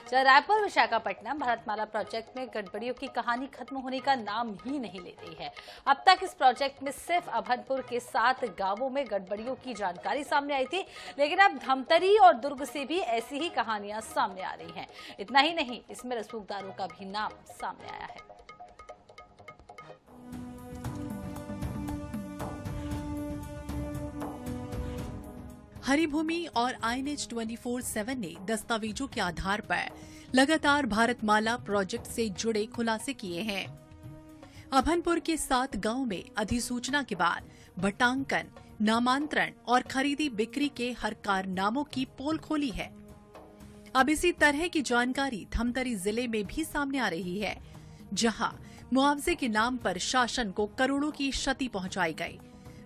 जहाँ रायपुर विशाखापट्टनम भारतमाला प्रोजेक्ट में गड़बड़ियों की कहानी खत्म होने का नाम ही नहीं ले रही है। अब तक इस प्रोजेक्ट में सिर्फ अभनपुर के 7 गांवों में गड़बड़ियों की जानकारी सामने आई थी, लेकिन अब धमतरी और दुर्ग से भी ऐसी ही कहानियां सामने आ रही हैं। इतना ही नहीं, इसमें रसूखदारों का भी नाम सामने आया है। हरिभूमि और INH 24/7 ने दस्तावेजों के आधार पर लगातार भारतमाला प्रोजेक्ट से जुड़े खुलासे किए हैं। अभनपुर के 7 गांवों में अधिसूचना के बाद बटांकन, नामांतरण और खरीदी बिक्री के हर कारनामों की पोल खोली है। अब इसी तरह की जानकारी धमतरी जिले में भी सामने आ रही है, जहां मुआवजे के नाम पर शासन को करोड़ों की क्षति पहुंचाई गई।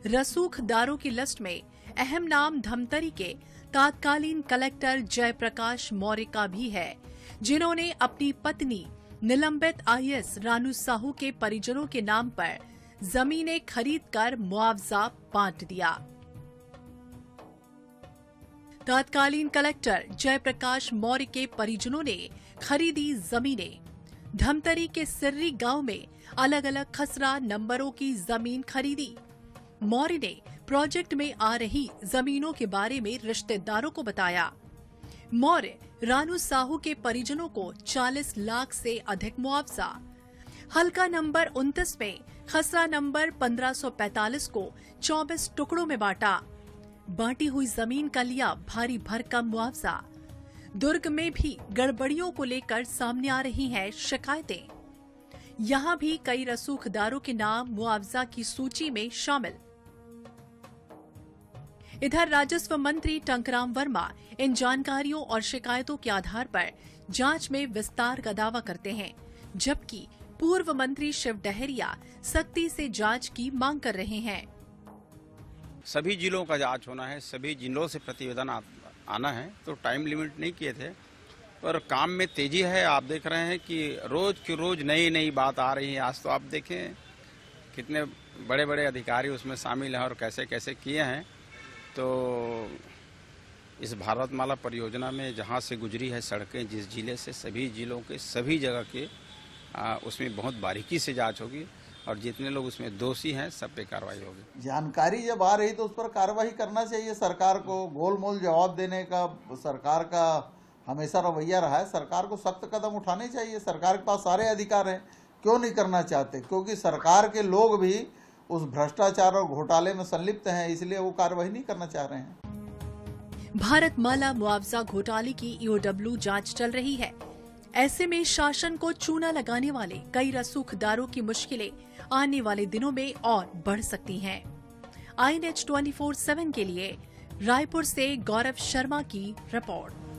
रसूखदारों की लिस्ट में अहम नाम धमतरी के तत्कालीन कलेक्टर जयप्रकाश मौर्य का भी है, जिन्होंने अपनी पत्नी निलंबित IAS रानू साहू के परिजनों के नाम पर जमीनें खरीदकर मुआवजा बांट दिया। तत्कालीन कलेक्टर जयप्रकाश मौर्य के परिजनों ने खरीदी जमीनें। धमतरी के सिर्री गांव में अलग अलग खसरा नंबरों की जमीन खरीदी। मौर्य ने प्रोजेक्ट में आ रही जमीनों के बारे में रिश्तेदारों को बताया। मौर्य रानू साहू के परिजनों को 40 लाख से अधिक मुआवजा। हल्का नंबर 29 में खसरा नंबर 1545 को 24 टुकड़ों में बांटा। बांटी हुई जमीन का लिया भारी भरकम मुआवजा। दुर्ग में भी गड़बड़ियों को लेकर सामने आ रही हैं शिकायतें। यहाँ भी कई रसूखदारों के नाम मुआवजा की सूची में शामिल। इधर राजस्व मंत्री टंकराम वर्मा इन जानकारियों और शिकायतों के आधार पर जांच में विस्तार का दावा करते हैं, जबकि पूर्व मंत्री शिव डहरिया सख्ती से जांच की मांग कर रहे हैं। सभी जिलों का जांच होना है, सभी जिलों से प्रतिवेदन आना है, तो टाइम लिमिट नहीं किए थे, पर काम में तेजी है। आप देख रहे हैं कि रोज की रोज नई नई बात आ रही है। आज तो आप देखें कितने बड़े बड़े अधिकारी उसमें शामिल हैं और कैसे कैसे किए हैं। तो इस भारतमाला परियोजना में जहां से गुजरी है सड़कें, जिस जिले से, सभी जिलों के सभी जगह के उसमें बहुत बारीकी से जांच होगी और जितने लोग उसमें दोषी हैं सब पे कार्रवाई होगी। जानकारी जब आ रही तो उस पर कार्रवाई करना चाहिए। सरकार को गोलमोल जवाब देने का सरकार का हमेशा रवैया रहा है। सरकार को सख्त कदम उठाने चाहिए। सरकार के पास सारे अधिकार हैं, क्यों नहीं करना चाहते? क्योंकि सरकार के लोग भी उस भ्रष्टाचार और घोटाले में संलिप्त हैं, इसलिए वो कार्रवाई नहीं करना चाह रहे हैं। भारतमाला मुआवजा घोटाले की EOW जांच चल रही है। ऐसे में शासन को चूना लगाने वाले कई रसूखदारों की मुश्किलें आने वाले दिनों में और बढ़ सकती हैं। INH 24/7 के लिए रायपुर से गौरव शर्मा की रिपोर्ट।